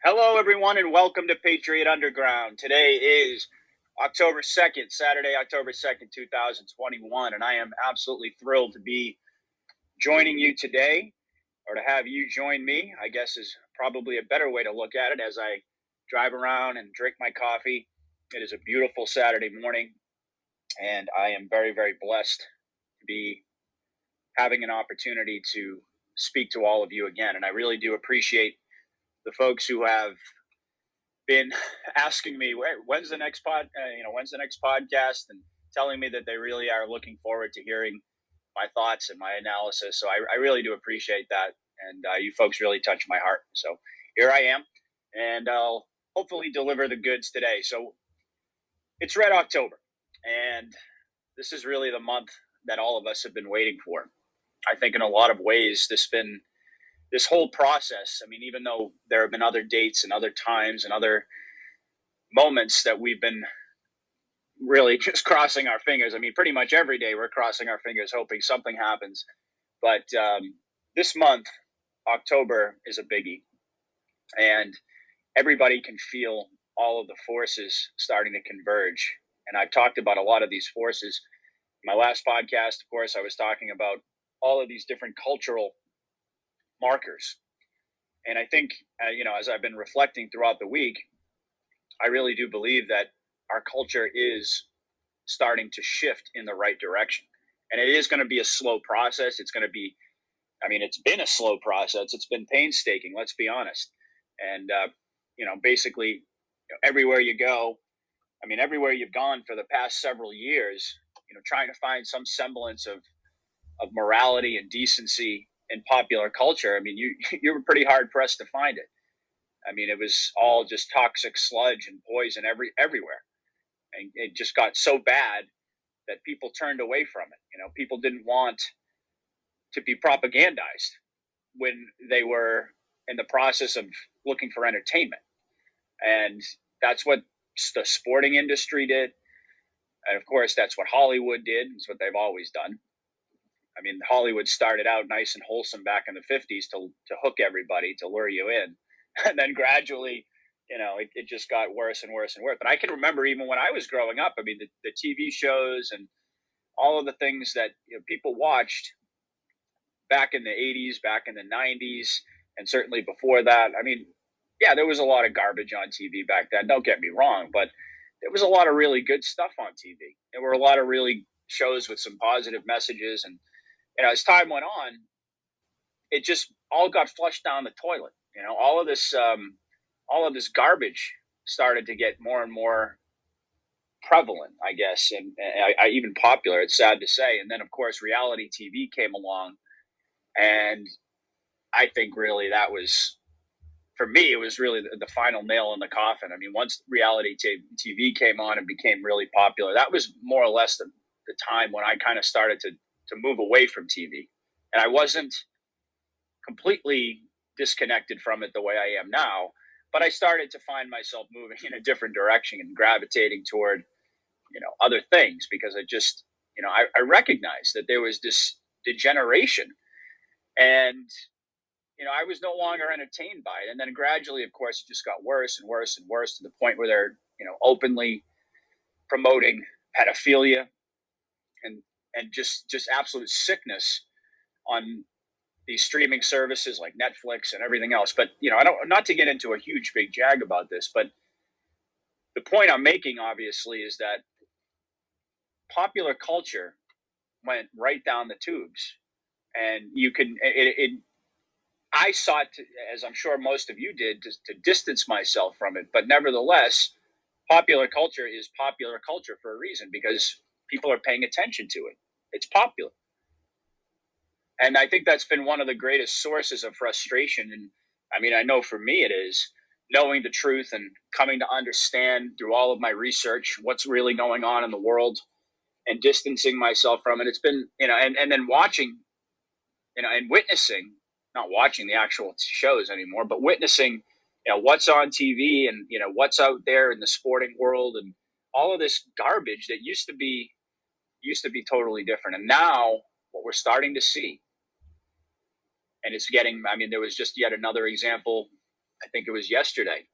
Hello, everyone, and welcome to Patriot Underground. Today is October 2nd, Saturday, October 2nd, 2021, and I am absolutely thrilled to be joining you today, or to have you join me, I guess is probably a better way to look at it as I drive around and drink my coffee. It is a beautiful Saturday morning, and I am very, very blessed to be having an opportunity to speak to all of you again. And I really do appreciate the folks who have been asking me when's the next when's the next podcast, and telling me that they really are looking forward to hearing my thoughts and my analysis. So I really do appreciate that, and you folks really touch my heart. So here I am, and I'll hopefully deliver the goods today. So it's Red October, and this is really the month that all of us have been waiting for. I think in a lot of ways this whole process, I mean, even though there have been other dates and other times and other moments that we've been really just crossing our fingers. I mean, pretty much every day we're crossing our fingers, hoping something happens. But this month, October, is a biggie, and everybody can feel all of the forces starting to converge. And I've talked about a lot of these forces. In my last podcast, of course, I was talking about all of these different cultural markers. And I think, as I've been reflecting throughout the week, I really do believe that our culture is starting to shift in the right direction. And it is going to be a slow process. It's going to be, I mean, it's been a slow process. It's been painstaking, let's be honest. And, basically, everywhere you go, I mean, everywhere you've gone for the past several years, trying to find some semblance of morality and decency in popular culture. I mean, you were pretty hard pressed to find it. I mean, it was all just toxic sludge and poison everywhere. And it just got so bad that people turned away from it. People didn't want to be propagandized when they were in the process of looking for entertainment. And that's what the sporting industry did. And of course, that's what Hollywood did. It's what they've always done. I mean, Hollywood started out nice and wholesome back in the 50s to hook everybody, to lure you in. And then gradually, it just got worse and worse and worse. But I can remember even when I was growing up, I mean, the TV shows and all of the things that people watched back in the 80s, back in the 90s, and certainly before that. I mean, yeah, there was a lot of garbage on TV back then. Don't get me wrong, but there was a lot of really good stuff on TV. There were a lot of really shows with some positive messages, and as time went on, it just all got flushed down the toilet. All of this garbage started to get more and more prevalent, I guess, and even popular. It's sad to say. And then, of course, reality TV came along, and I think really that was, for me, it was really the final nail in the coffin. I mean, once reality TV came on and became really popular, that was more or less the time when I kind of started to move away from TV. And I wasn't completely disconnected from it the way I am now, but I started to find myself moving in a different direction and gravitating toward, other things, because I just, I recognized that there was this degeneration, and I was no longer entertained by it. And then gradually, of course, it just got worse and worse and worse, to the point where they're, openly promoting pedophilia and just absolute sickness on these streaming services like Netflix and everything else. But I don't, not to get into a huge big jag about this, but the point I'm making, obviously, is that popular culture went right down the tubes, and you can it I sought to, as I'm sure most of you did, to distance myself from it. But nevertheless, popular culture is popular culture for a reason, because people are paying attention to it. It's popular. And I think that's been one of the greatest sources of frustration. And I mean, I know for me it is, knowing the truth and coming to understand through all of my research what's really going on in the world, and distancing myself from it. It's been, and then watching, and witnessing, not watching the actual shows anymore, but witnessing, what's on TV, and, what's out there in the sporting world, and all of this garbage that used to be totally different. And now what we're starting to see, and it's getting, I mean, there was just yet another example I think it was yesterday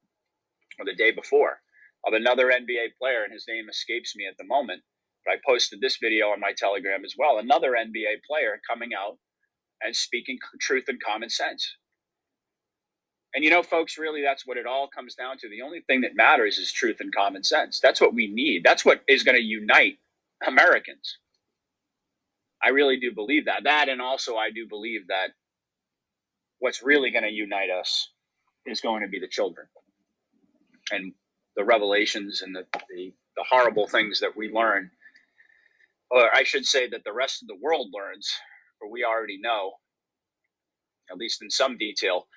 or the day before, of another NBA player, and his name escapes me at the moment, but I posted this video on my Telegram as well. Another NBA player coming out and speaking truth and common sense. And folks, really, that's what it all comes down to. The only thing that matters is truth and common sense. That's what we need. That's what is going to unite Americans. I really do believe that. And also I do believe that what's really going to unite us is going to be the children and the revelations and the horrible things that we learn, or I should say that the rest of the world learns, or we already know, at least in some detail.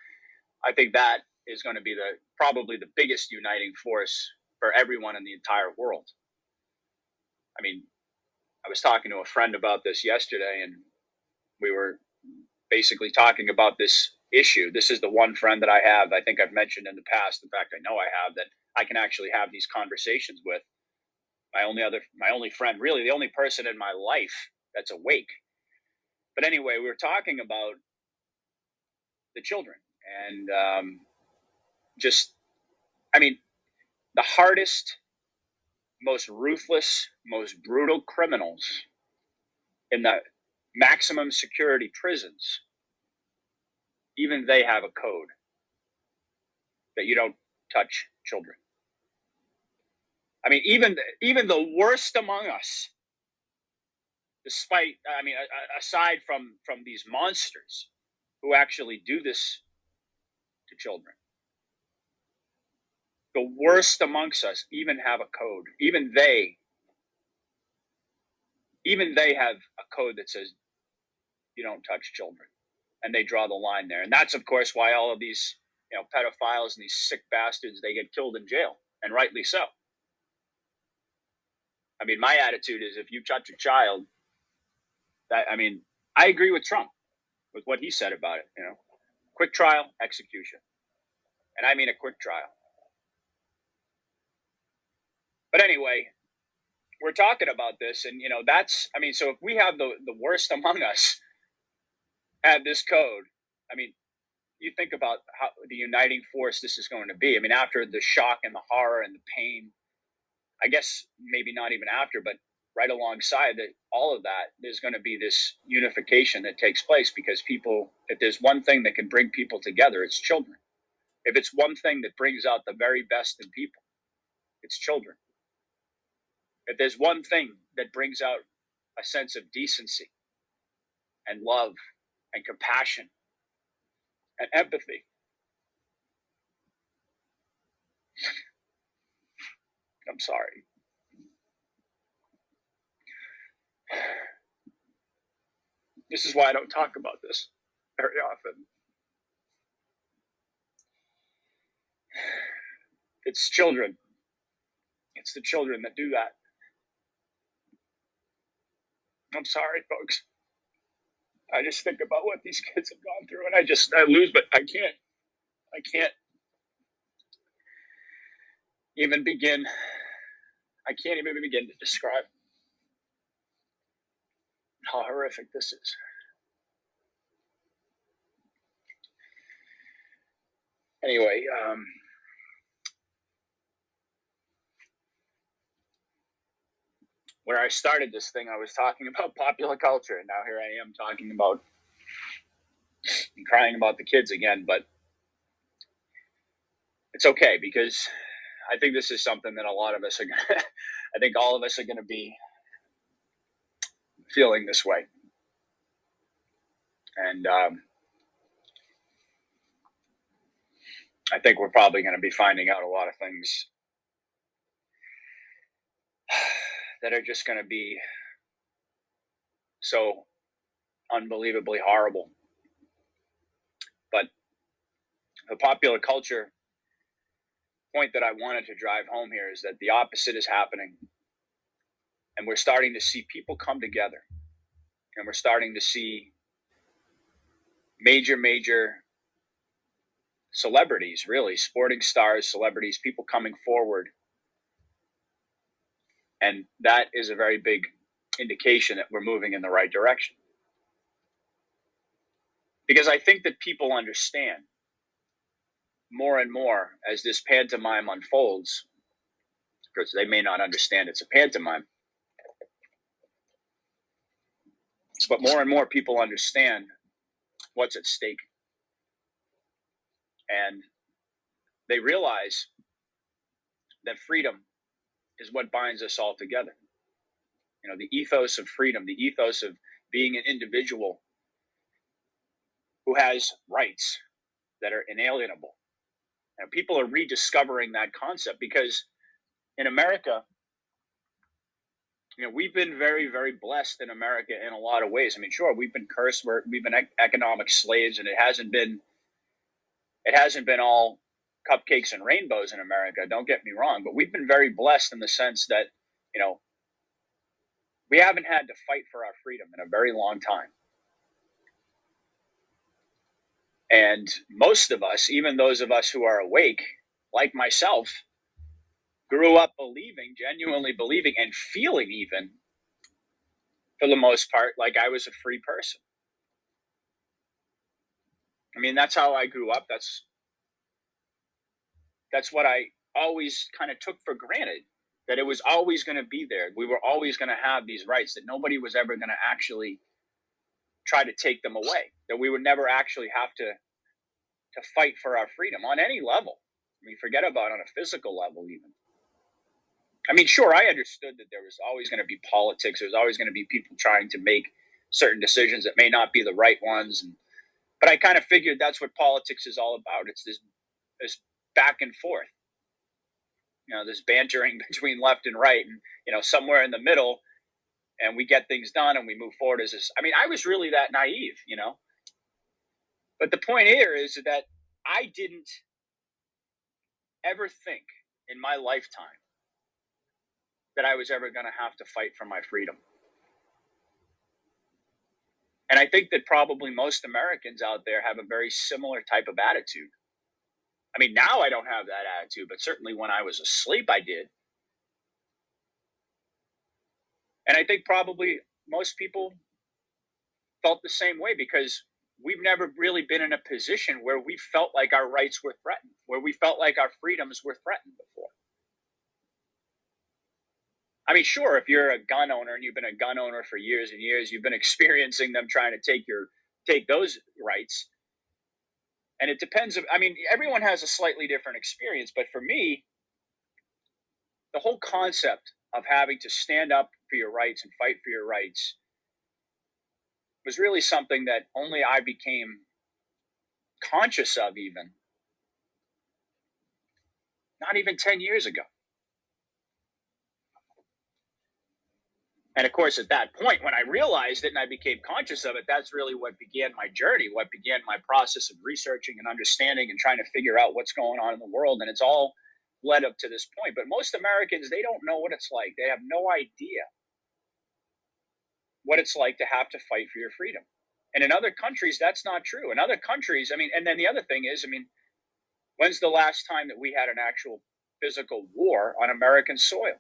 I think that is going to be probably the biggest uniting force for everyone in the entire world. I mean, I was talking to a friend about this yesterday, and we were basically talking about this issue. This is the one friend that I have, I think I've mentioned in the past. In fact, I know I have, that I can actually have these conversations with. My only friend, really the only person in my life that's awake. But anyway, we were talking about the children and the hardest, most ruthless, most brutal criminals in the maximum security prisons, even they have a code that you don't touch children. I mean, even the worst among us, despite, aside from these monsters who actually do this to children, the worst amongst us even have a code. Even they have a code that says you don't touch children, and they draw the line there. And that's, of course, why all of these pedophiles and these sick bastards, they get killed in jail, and rightly so. I mean, my attitude is, if you touch a child, I agree with Trump with what he said about it. Quick trial, execution, and I mean a quick trial. But anyway, we're talking about this, and so if we have the worst among us have this code, you think about how the uniting force this is going to be. After the shock and the horror and the pain, I guess maybe not even after, but right alongside all of that, there's going to be this unification that takes place, because people, if there's one thing that can bring people together, it's children. If it's one thing that brings out the very best in people, it's children. If there's one thing that brings out a sense of decency and love and compassion and empathy, I'm sorry. This is why I don't talk about this very often. It's children. It's the children that do that. I'm sorry, folks. I just think about what these kids have gone through, and I lose, but I can't even begin. I can't even begin to describe how horrific this is. Anyway, where I started this thing, I was talking about popular culture, and now here I am talking about and crying about the kids again. But it's okay, because I think this is something that a lot of us are going to, I think all of us are going to be feeling this way. And I think we're probably going to be finding out a lot of things that are just going to be so unbelievably horrible. But the popular culture point that I wanted to drive home here is that the opposite is happening. And we're starting to see people come together. And we're starting to see major celebrities, really, sporting stars, celebrities, people coming forward. And that is a very big indication that we're moving in the right direction. Because I think that people understand more and more as this pantomime unfolds, because they may not understand it's a pantomime, but more and more people understand what's at stake. And they realize that freedom is what binds us all together. You know, the ethos of freedom, the ethos of being an individual who has rights that are inalienable. And people are rediscovering that concept because in America, you know, we've been very, very blessed in America in a lot of ways. I mean, sure, we've been cursed, we've been economic slaves, and it hasn't been all cupcakes and rainbows in America. Don't get me wrong, but we've been very blessed in the sense that, you know, we haven't had to fight for our freedom in a very long time. And most of us, even those of us who are awake, like myself, grew up believing, genuinely believing, and feeling even, for the most part, like I was a free person. I mean, that's how I grew up. That's what I always kind of took for granted, that it was always going to be there. We were always going to have these rights, that nobody was ever going to actually try to take them away, that we would never actually have to fight for our freedom on any level. I mean, forget about on a physical level even. I mean, sure, I understood that there was always going to be politics. There was always going to be people trying to make certain decisions that may not be the right ones. But I kind of figured that's what politics is all about. It's this back and forth, you know, this bantering between left and right, and, you know, somewhere in the middle, and we get things done and we move forward as this. I mean, I was really that naive, you know. But the point here is that I didn't ever think in my lifetime that I was ever going to have to fight for my freedom. And I think that probably most Americans out there have a very similar type of attitude. I mean, now I don't have that attitude, but certainly when I was asleep, I did. And I think probably most people felt the same way because we've never really been in a position where we felt like our rights were threatened, where we felt like our freedoms were threatened before. I mean, sure, if you're a gun owner and you've been a gun owner for years and years, you've been experiencing them trying to take those rights. And it depends. I mean, everyone has a slightly different experience, but for me, the whole concept of having to stand up for your rights and fight for your rights was really something that only I became conscious of even not even 10 years ago. And of course, at that point, when I realized it and I became conscious of it, that's really what began my journey, what began my process of researching and understanding and trying to figure out what's going on in the world. And it's all led up to this point. But most Americans, they don't know what it's like. They have no idea what it's like to have to fight for your freedom. And in other countries, that's not true. In other countries, I mean, and then the other thing is, I mean, when's the last time that we had an actual physical war on American soil?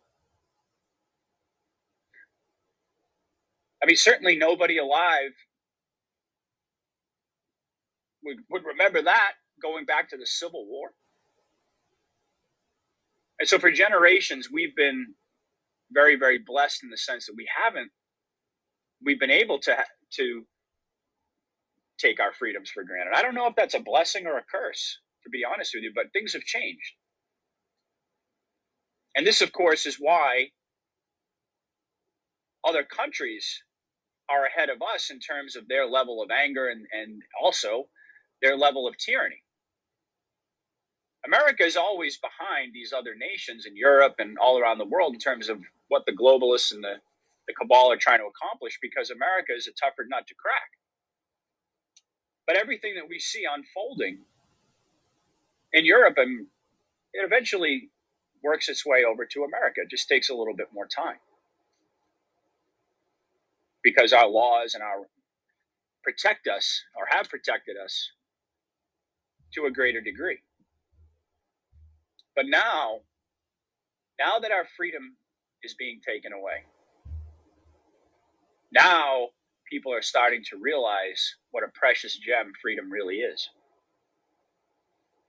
I mean, certainly nobody alive would remember that going back to the Civil War. And so for generations, we've been very, very blessed in the sense that we've been able to take our freedoms for granted. I don't know if that's a blessing or a curse, to be honest with you, but things have changed. And this, of course, is why other countries are ahead of us in terms of their level of anger and also their level of tyranny. America is always behind these other nations in Europe and all around the world in terms of what the globalists and the cabal are trying to accomplish, because America is a tougher nut to crack. But everything that we see unfolding in Europe, and it eventually works its way over to America. It just takes a little bit more time because our laws and our protect us or have protected us to a greater degree. But now that our freedom is being taken away, now people are starting to realize what a precious gem freedom really is.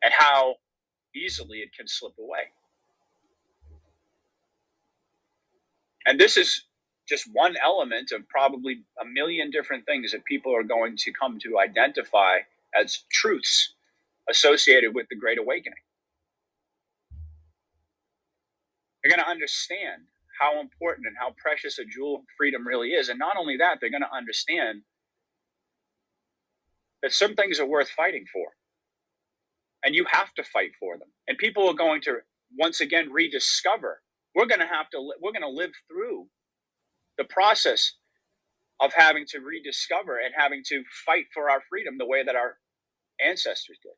and how easily it can slip away. And this is just one element of probably a million different things that people are going to come to identify as truths associated with the Great Awakening. They're going to understand how important and how precious a jewel of freedom really is. And not only that, they're going to understand that some things are worth fighting for. And you have to fight for them. And people are going to once again rediscover. We're going to live through the process of having to rediscover and having to fight for our freedom the way that our ancestors did.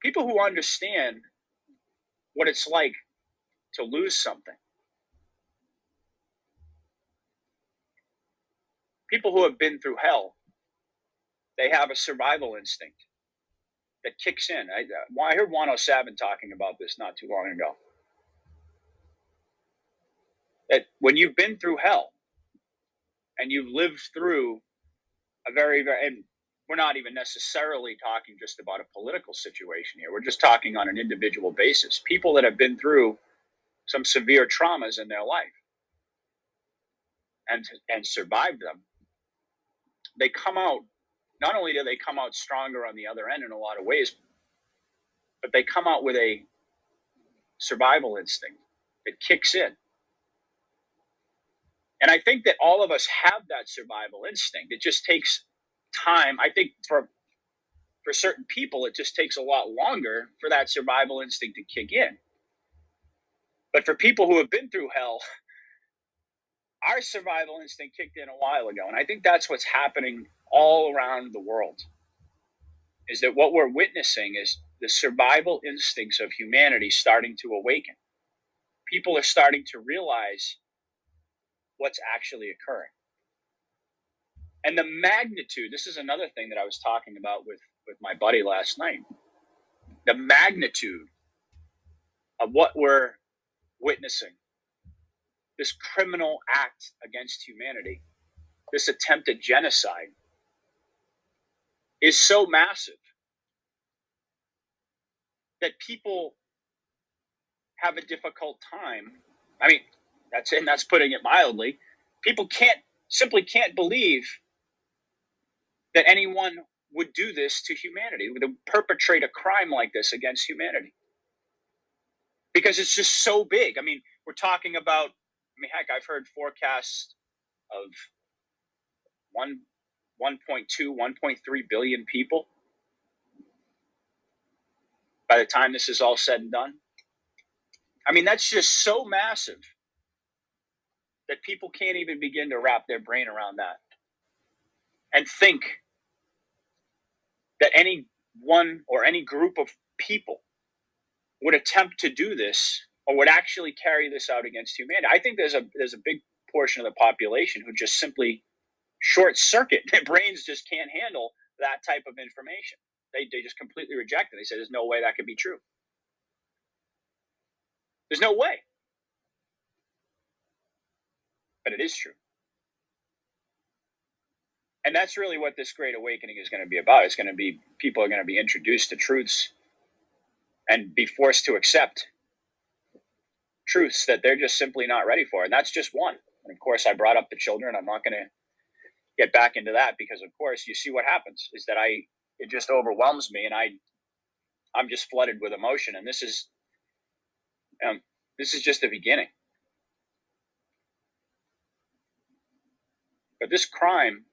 People who understand what it's like to lose something, people who have been through hell, they have a survival instinct that kicks in. I heard 107 talking about this not too long ago. That when you've been through hell and you've lived through a and we're not even necessarily talking just about a political situation here. We're just talking on an individual basis. People that have been through some severe traumas in their life and survived them, they come out, not only do they come out stronger on the other end in a lot of ways, but they come out with a survival instinct that kicks in. And I think that all of us have that survival instinct. It just takes time. I think for certain people, it just takes a lot longer for that survival instinct to kick in. But for people who have been through hell, our survival instinct kicked in a while ago. And I think that's what's happening all around the world, is that what we're witnessing is the survival instincts of humanity starting to awaken. People are starting to realize what's actually occurring. And the magnitude, this is another thing that I was talking about with my buddy last night. The magnitude of what we're witnessing, this criminal act against humanity, this attempted genocide, is so massive that people have a difficult time. I mean, that's putting it mildly. People simply can't believe that anyone would do this to humanity, would perpetrate a crime like this against humanity. Because it's just so big. I mean, we're talking about, heck, I've heard forecasts of 1.2, 1.3 billion people by the time this is all said and done. I mean, that's just so massive that people can't even begin to wrap their brain around that and think that any one or any group of people would attempt to do this or would actually carry this out against humanity. I think there's a big portion of the population who just simply short circuit. Their brains just can't handle that type of information. They just completely reject it. They say there's no way that could be true. There's no way. But it is true. And that's really what this Great Awakening is going to be about. It's going to be, people are going to be introduced to truths and be forced to accept truths that they're just simply not ready for. And that's just one. And of course, I brought up the children. I'm not going to get back into that because, of course, you see what happens is that it just overwhelms me, and I'm just flooded with emotion. And this is just the beginning. But this crime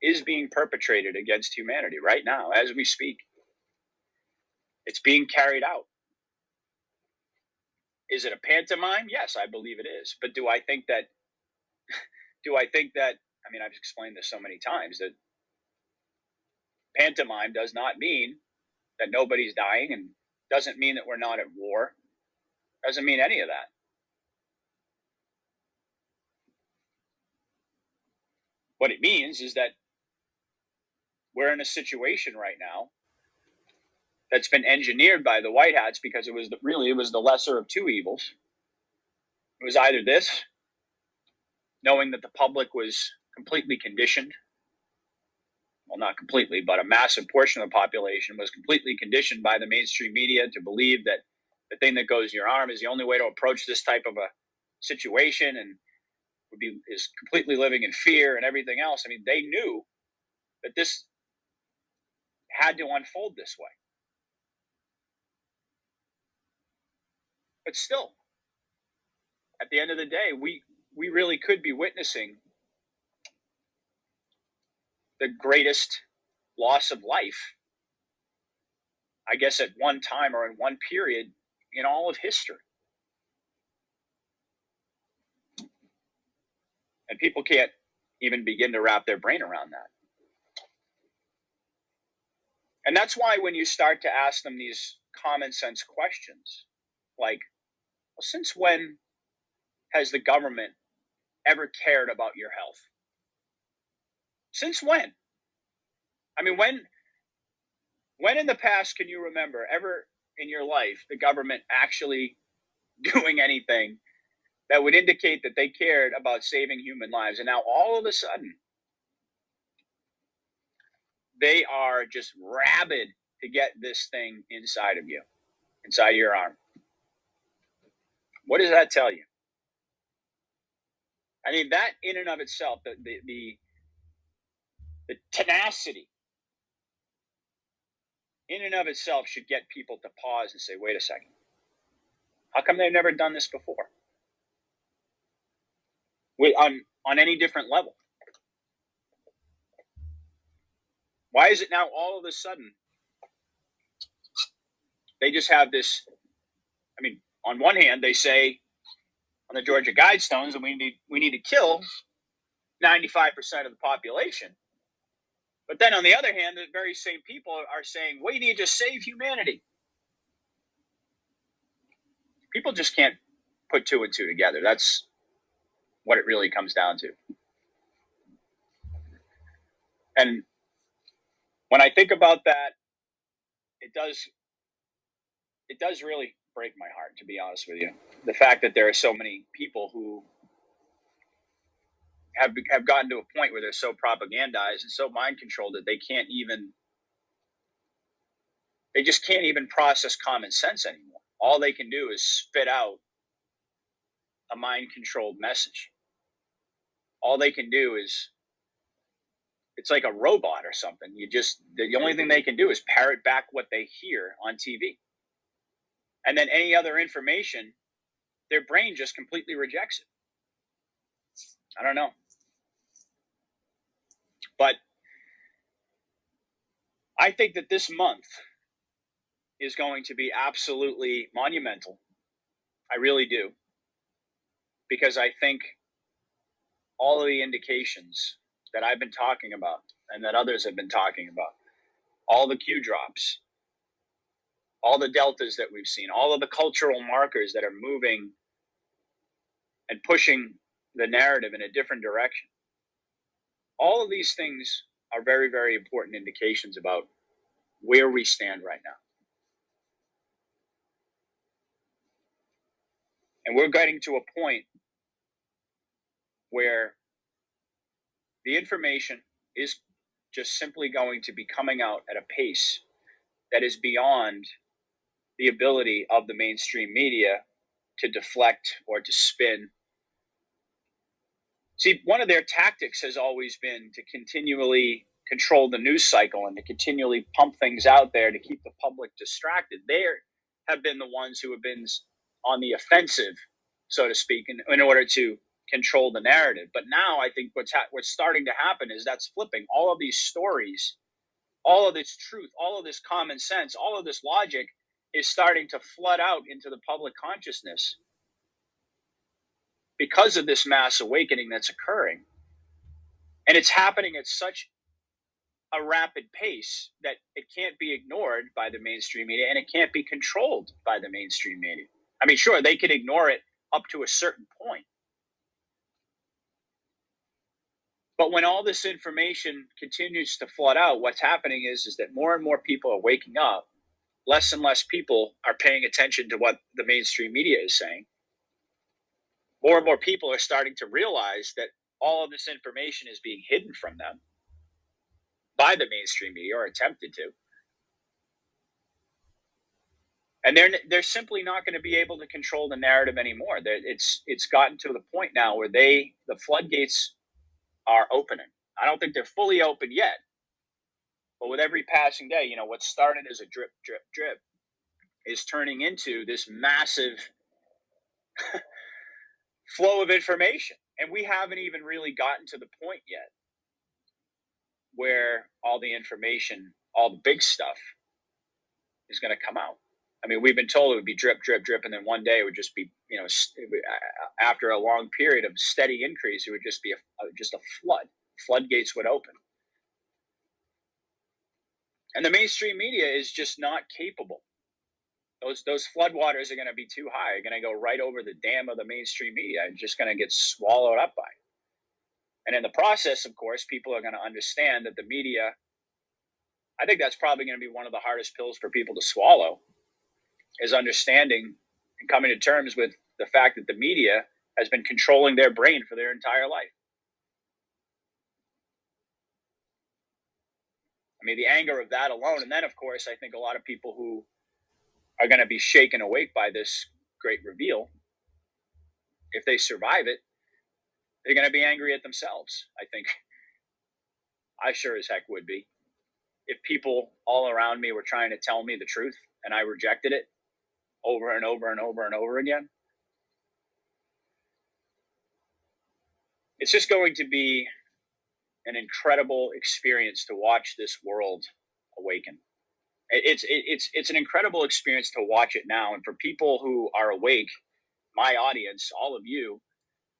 is being perpetrated against humanity right now as we speak. It's being carried out. Is it a pantomime? Yes, I believe it is. But do I think that, I mean, I've explained this so many times that pantomime does not mean that nobody's dying and doesn't mean that we're not at war. Doesn't mean any of that. What it means is that we're in a situation right now that's been engineered by the White Hats because it was the lesser of two evils. It was either this, knowing that the public was completely conditioned well, not completely, but a massive portion of the population was completely conditioned by the mainstream media to believe that the thing that goes in your arm is the only way to approach this type of a situation, and is completely living in fear and everything else. I mean, they knew that this had to unfold this way. But still, at the end of the day, we really could be witnessing the greatest loss of life, I guess, at one time or in one period in all of history. And people can't even begin to wrap their brain around that. And that's why when you start to ask them these common sense questions, like, well, since when has the government ever cared about your health? Since when? I mean, when in the past can you remember ever in your life the government actually doing anything that would indicate that they cared about saving human lives? And now all of a sudden, they are just rabid to get this thing inside of you, inside your arm. What does that tell you? I mean, that in and of itself, the tenacity in and of itself should get people to pause and say, wait a second, how come they've never done this before? On any different level. Why is it now all of a sudden they just have this? I mean, on one hand, they say on the Georgia Guidestones that we need to kill 95% of the population. But then on the other hand, the very same people are saying we need to save humanity. People just can't put two and two together. That's what it really comes down to. And when I think about that, it does really break my heart, to be honest with you. The fact that there are so many people who have gotten to a point where they're so propagandized and so mind controlled that they just can't even process common sense anymore. All they can do is spit out a mind controlled message. All they can do is, it's like a robot or something. The only thing they can do is parrot back what they hear on TV. And then any other information, their brain just completely rejects it. I don't know. But I think that this month is going to be absolutely monumental. I really do. Because I think all of the indications that I've been talking about and that others have been talking about, all the Q drops, all the deltas that we've seen, all of the cultural markers that are moving and pushing the narrative in a different direction. All of these things are very, very important indications about where we stand right now. And we're getting to a point where the information is just simply going to be coming out at a pace that is beyond the ability of the mainstream media to deflect or to spin. See, one of their tactics has always been to continually control the news cycle and to continually pump things out there to keep the public distracted. They have been the ones who have been on the offensive, so to speak, in order to control the narrative. But now I think what's starting to happen is that's flipping. All of these stories, all of this truth, all of this common sense, all of this logic is starting to flood out into the public consciousness because of this mass awakening that's occurring. And it's happening at such a rapid pace that it can't be ignored by the mainstream media, and it can't be controlled by the mainstream media. I mean, sure, they can ignore it up to a certain point. But when all this information continues to flood out, what's happening is that more and more people are waking up. Less and less people are paying attention to what the mainstream media is saying. More and more people are starting to realize that all of this information is being hidden from them. by the mainstream media, or attempted to. And they're simply not going to be able to control the narrative anymore. It's gotten to the point now where the floodgates are opening. I don't think they're fully open yet, but with every passing day, what started as a drip, drip, drip is turning into this massive flow of information. And we haven't even really gotten to the point yet where all the information, all the big stuff is going to come out. I mean, we've been told it would be drip, drip, drip, and then one day it would just be, after a long period of steady increase, it would just be just a flood. Floodgates would open. And the mainstream media is just not capable. Those floodwaters are going to be too high. They're going to go right over the dam of the mainstream media and just going to get swallowed up by it. And in the process, of course, people are going to understand that the media, I think that's probably going to be one of the hardest pills for people to swallow, is understanding and coming to terms with the fact that the media has been controlling their brain for their entire life. I mean, the anger of that alone. And then, of course, I think a lot of people who are going to be shaken awake by this great reveal, if they survive it, they're going to be angry at themselves. I think I sure as heck would be. If people all around me were trying to tell me the truth and I rejected it over and over and over and over again, it's just going to be an incredible experience to watch this world awaken. It's an incredible experience to watch it now. And for people who are awake, my audience, all of you,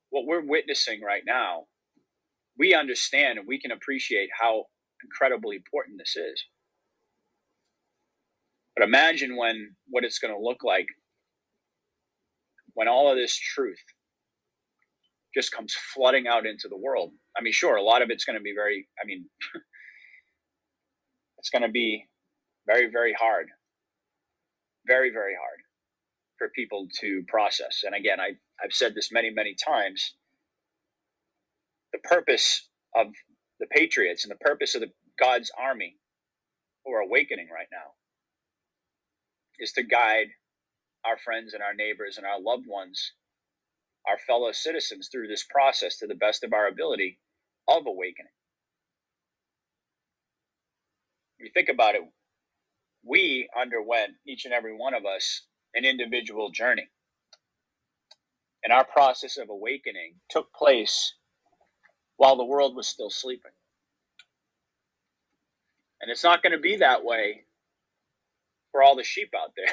what we're witnessing right now, we understand and we can appreciate how incredibly important this is. But imagine what it's going to look like when all of this truth just comes flooding out into the world. I mean, sure, a lot of it's going to be it's going to be very, very hard. Very, very hard for people to process. And again, I've said this many, many times. The purpose of the Patriots and the purpose of God's army who are awakening right now is to guide our friends and our neighbors and our loved ones, our fellow citizens, through this process to the best of our ability of awakening. When you think about it, we underwent, each and every one of us, an individual journey. And our process of awakening took place while the world was still sleeping. And it's not going to be that way for all the sheep out there.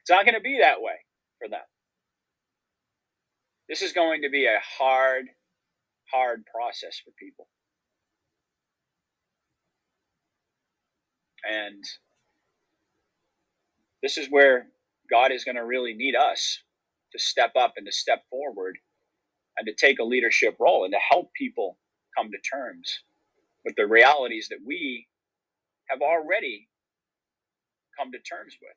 It's not going to be that way for them. This is going to be a hard, hard process for people. And this is where God is going to really need us to step up and to step forward and to take a leadership role and to help people come to terms with the realities that we have already come to terms with.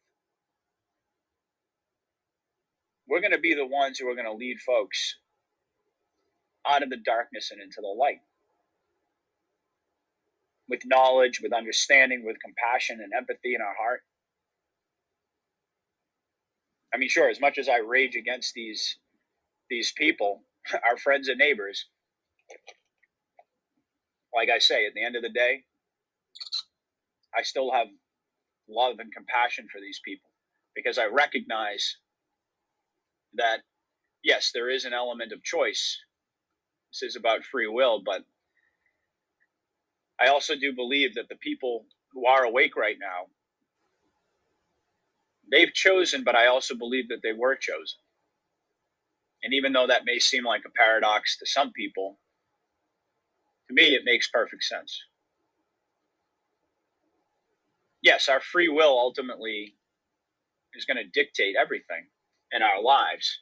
We're going to be the ones who are going to lead folks out of the darkness and into the light. With knowledge, with understanding, with compassion and empathy in our heart. I mean, sure, as much as I rage against these people, our friends and neighbors, like I say, at the end of the day, I still have love and compassion for these people because I recognize that, yes, there is an element of choice. This is about free will, but I also do believe that the people who are awake right now, they've chosen, but I also believe that they were chosen. And even though that may seem like a paradox to some people, to me, it makes perfect sense. Yes, our free will ultimately is going to dictate everything in our lives.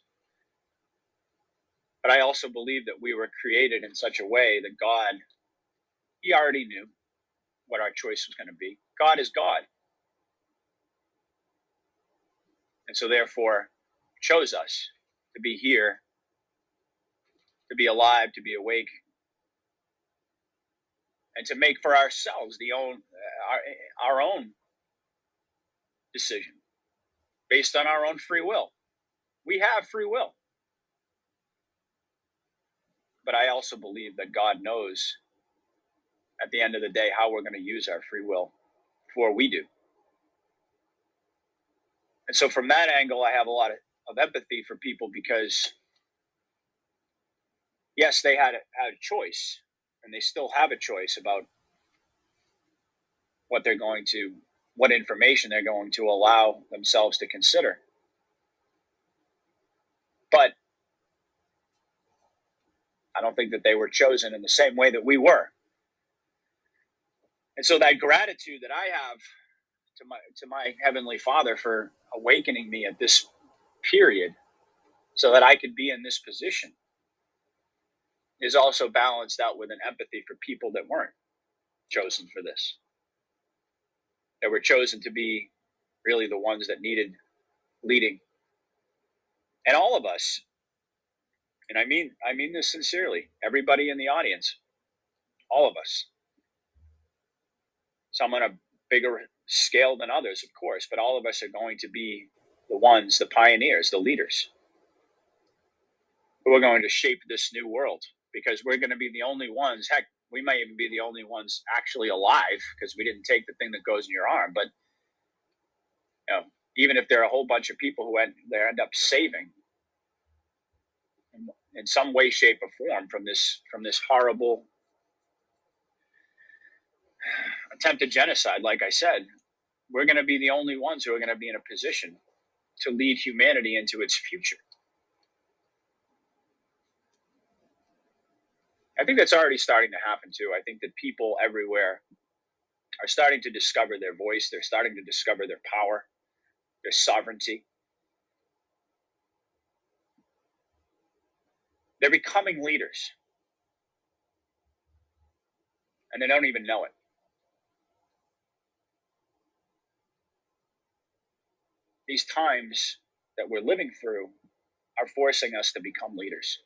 But I also believe that we were created in such a way that God, He already knew what our choice was going to be. God is God. And so therefore chose us to be here, to be alive, to be awake, and to make for ourselves our own decision based on our own free will. We have free will. But I also believe that God knows at the end of the day how we're going to use our free will before we do. And so from that angle, I have a lot of empathy for people because, yes, they had a choice, and they still have a choice about what information they're going to allow themselves to consider. But I don't think that they were chosen in the same way that we were. And so that gratitude that I have to my Heavenly Father for awakening me at this period so that I could be in this position is also balanced out with an empathy for people that weren't chosen for this, that were chosen to be really the ones that needed leading. And all of us, and I mean this sincerely, everybody in the audience, all of us, some on a bigger scale than others, of course, but all of us are going to be the ones, the pioneers, the leaders, who are going to shape this new world, because we're going to be the only ones. Heck, we might even be the only ones actually alive because we didn't take the thing that goes in your arm. But even if there are a whole bunch of people who end up saving in some way, shape, or form from this horrible attempted genocide, like I said, we're going to be the only ones who are going to be in a position to lead humanity into its future. I think that's already starting to happen too. I think that people everywhere are starting to discover their voice. They're starting to discover their power, their sovereignty. They're becoming leaders, and they don't even know it. These times that we're living through are forcing us to become leaders,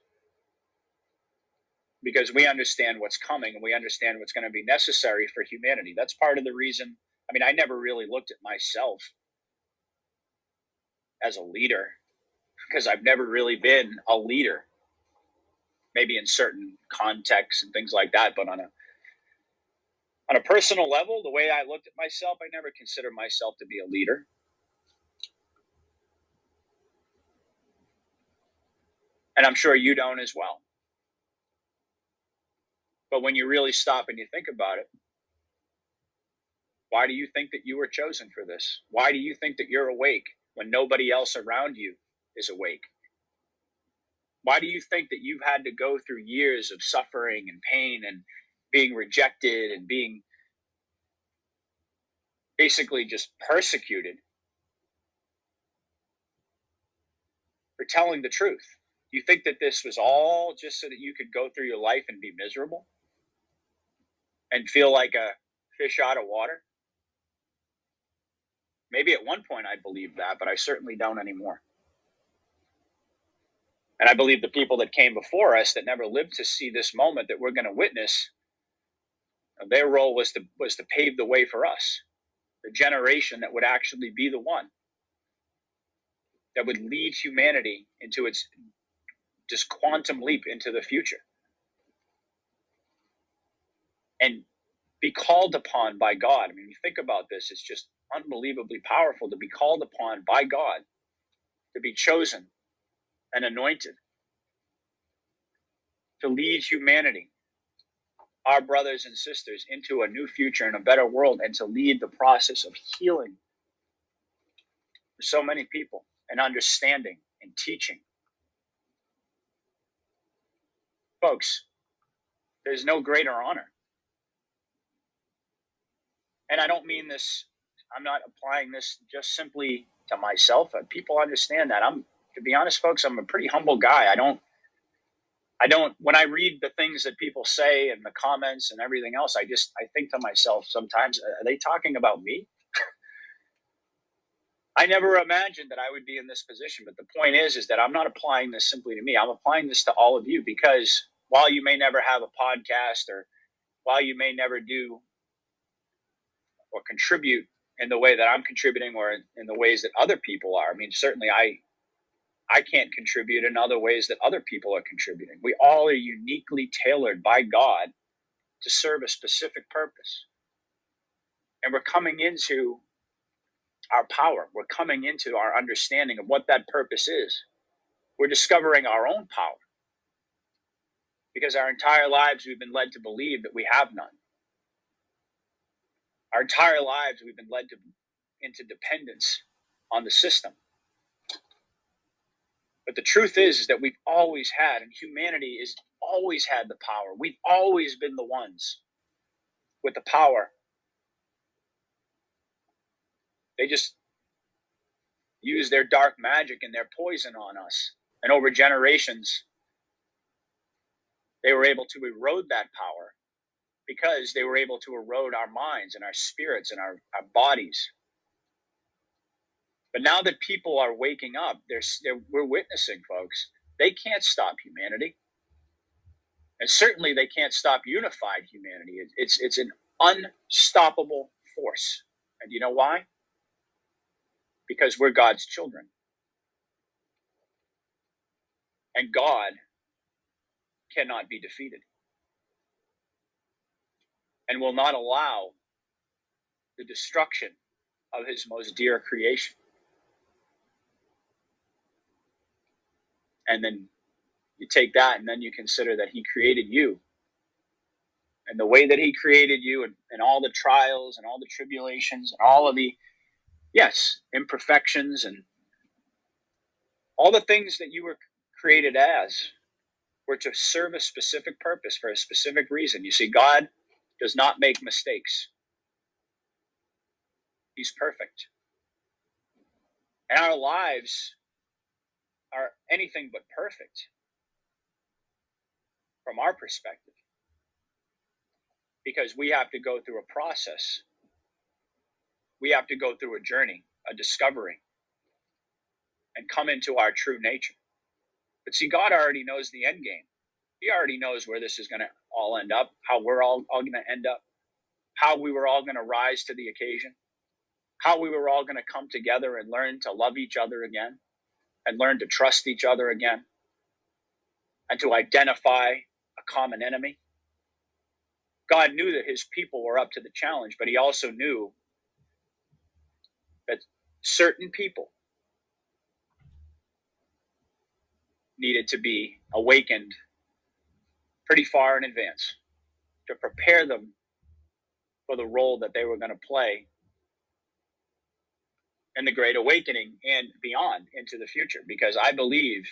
because we understand what's coming and we understand what's going to be necessary for humanity. That's part of the reason. I mean, I never really looked at myself as a leader because I've never really been a leader, maybe in certain contexts and things like that. But on a personal level, the way I looked at myself, I never considered myself to be a leader. And I'm sure you don't as well. But when you really stop and you think about it, why do you think that you were chosen for this? Why do you think that you're awake when nobody else around you is awake? Why do you think that you've had to go through years of suffering and pain and being rejected and being basically just persecuted for telling the truth? You think that this was all just so that you could go through your life and be miserable and feel like a fish out of water? Maybe at one point I believed that, but I certainly don't anymore. And I believe the people that came before us that never lived to see this moment that we're going to witness, their role was to pave the way for us, the generation that would actually be the one that would lead humanity into its just quantum leap into the future and be called upon by God. I mean, you think about this, it's just unbelievably powerful to be called upon by God, to be chosen and anointed to lead humanity, our brothers and sisters, into a new future and a better world, and to lead the process of healing for so many people and understanding and teaching. Folks, there's no greater honor. And I don't mean this, I'm not applying this just simply to myself. People understand that. To be honest, folks, I'm a pretty humble guy. When I read the things that people say and the comments and everything else, I think to myself sometimes, are they talking about me? I never imagined that I would be in this position. But the point is that I'm not applying this simply to me. I'm applying this to all of you, because while you may never have a podcast or while you may never do or contribute in the way that I'm contributing or in the ways that other people are. I mean, certainly I can't contribute in other ways that other people are contributing. We all are uniquely tailored by God to serve a specific purpose. And we're coming into our power. We're coming into our understanding of what that purpose is. We're discovering our own power because our entire lives we've been led to believe that we have none. Our entire lives we've been led into dependence on the system. But the truth is that we've always had, and humanity has always had the power. We've always been the ones with the power. They just use their dark magic and their poison on us. And over generations, they were able to erode that power because they were able to erode our minds and our spirits and our bodies. But now that people are waking up, we're witnessing, folks, they can't stop humanity. And certainly they can't stop unified humanity. It's an unstoppable force. And you know why? Because we're God's children. And God cannot be defeated and will not allow the destruction of his most dear creation. And then you take that and then you consider that he created you. And the way that he created you and all the trials and all the tribulations and all of the, yes, imperfections and all the things that you were created as were to serve a specific purpose for a specific reason. You see, God does not make mistakes. He's perfect. And our lives are anything but perfect from our perspective because we have to go through a process. We have to go through a journey, a discovery, and come into our true nature. But see, God already knows the end game. He already knows where this is going to all end up, how we're all going to end up, how we were all going to rise to the occasion, how we were all going to come together and learn to love each other again and learn to trust each other again and to identify a common enemy. God knew that his people were up to the challenge, but he also knew that certain people needed to be awakened pretty far in advance to prepare them for the role that they were going to play in the Great Awakening and beyond into the future. Because I believe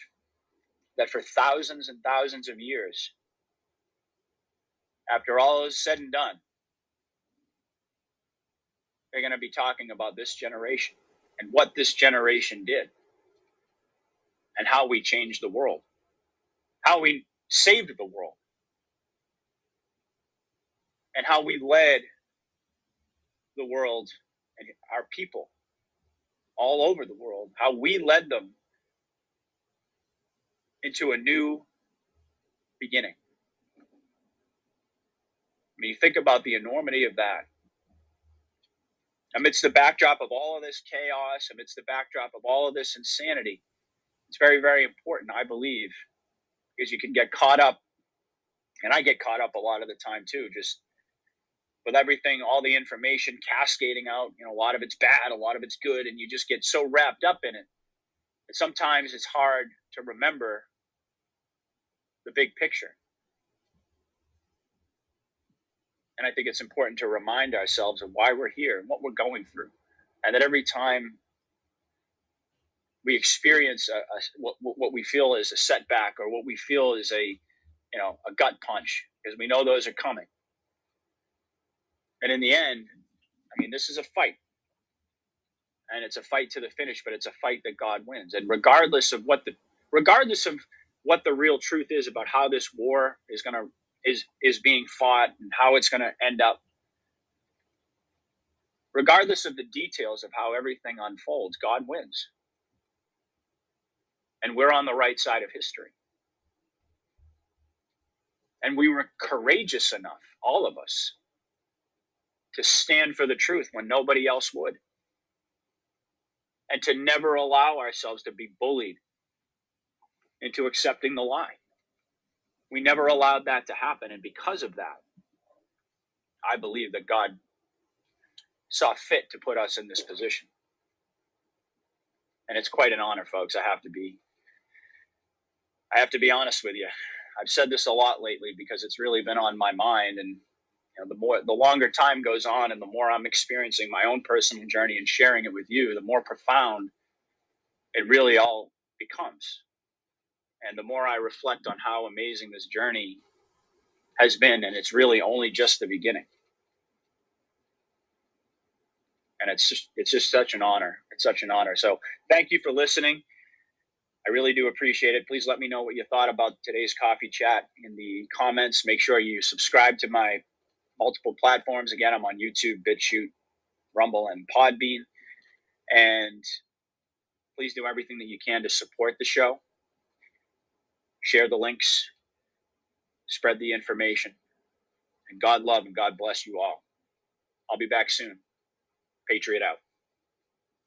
that for thousands and thousands of years, after all is said and done, they're going to be talking about this generation and what this generation did and how we changed the world, how we saved the world, and how we led the world and our people all over the world, how we led them into a new beginning. I mean, you think about the enormity of that. Amidst the backdrop of all of this chaos, amidst the backdrop of all of this insanity, it's very, very important, I believe, because you can get caught up, and I get caught up a lot of the time too, just with everything, all the information cascading out. You know, a lot of it's bad, a lot of it's good, and you just get so wrapped up in it that sometimes it's hard to remember the big picture. And I think it's important to remind ourselves of why we're here and what we're going through, and that every time we experience what we feel is a setback or what we feel is a gut punch, because we know those are coming. And in the end, I mean, this is a fight, and it's a fight to the finish, but it's a fight that God wins. And regardless of what the real truth is about how this war is being fought and how it's going to end up, regardless of the details of how everything unfolds, God wins. And we're on the right side of history. And we were courageous enough, all of us, to stand for the truth when nobody else would, and to never allow ourselves to be bullied into accepting the lie. We never allowed that to happen. And because of that, I believe that God saw fit to put us in this position. And it's quite an honor, folks. I have to be honest with you. I've said this a lot lately because it's really been on my mind. And the longer time goes on and the more I'm experiencing my own personal journey and sharing it with you, the more profound it really all becomes. And the more I reflect on how amazing this journey has been, and it's really only just the beginning. And it's just such an honor. It's such an honor. So thank you for listening. I really do appreciate it. Please let me know what you thought about today's coffee chat in the comments. Make sure you subscribe to my multiple platforms. Again, I'm on YouTube, BitChute, Rumble, and Podbean. And please do everything that you can to support the show. Share the links, spread the information, and God love and God bless you all. I'll be back soon. Patriot out.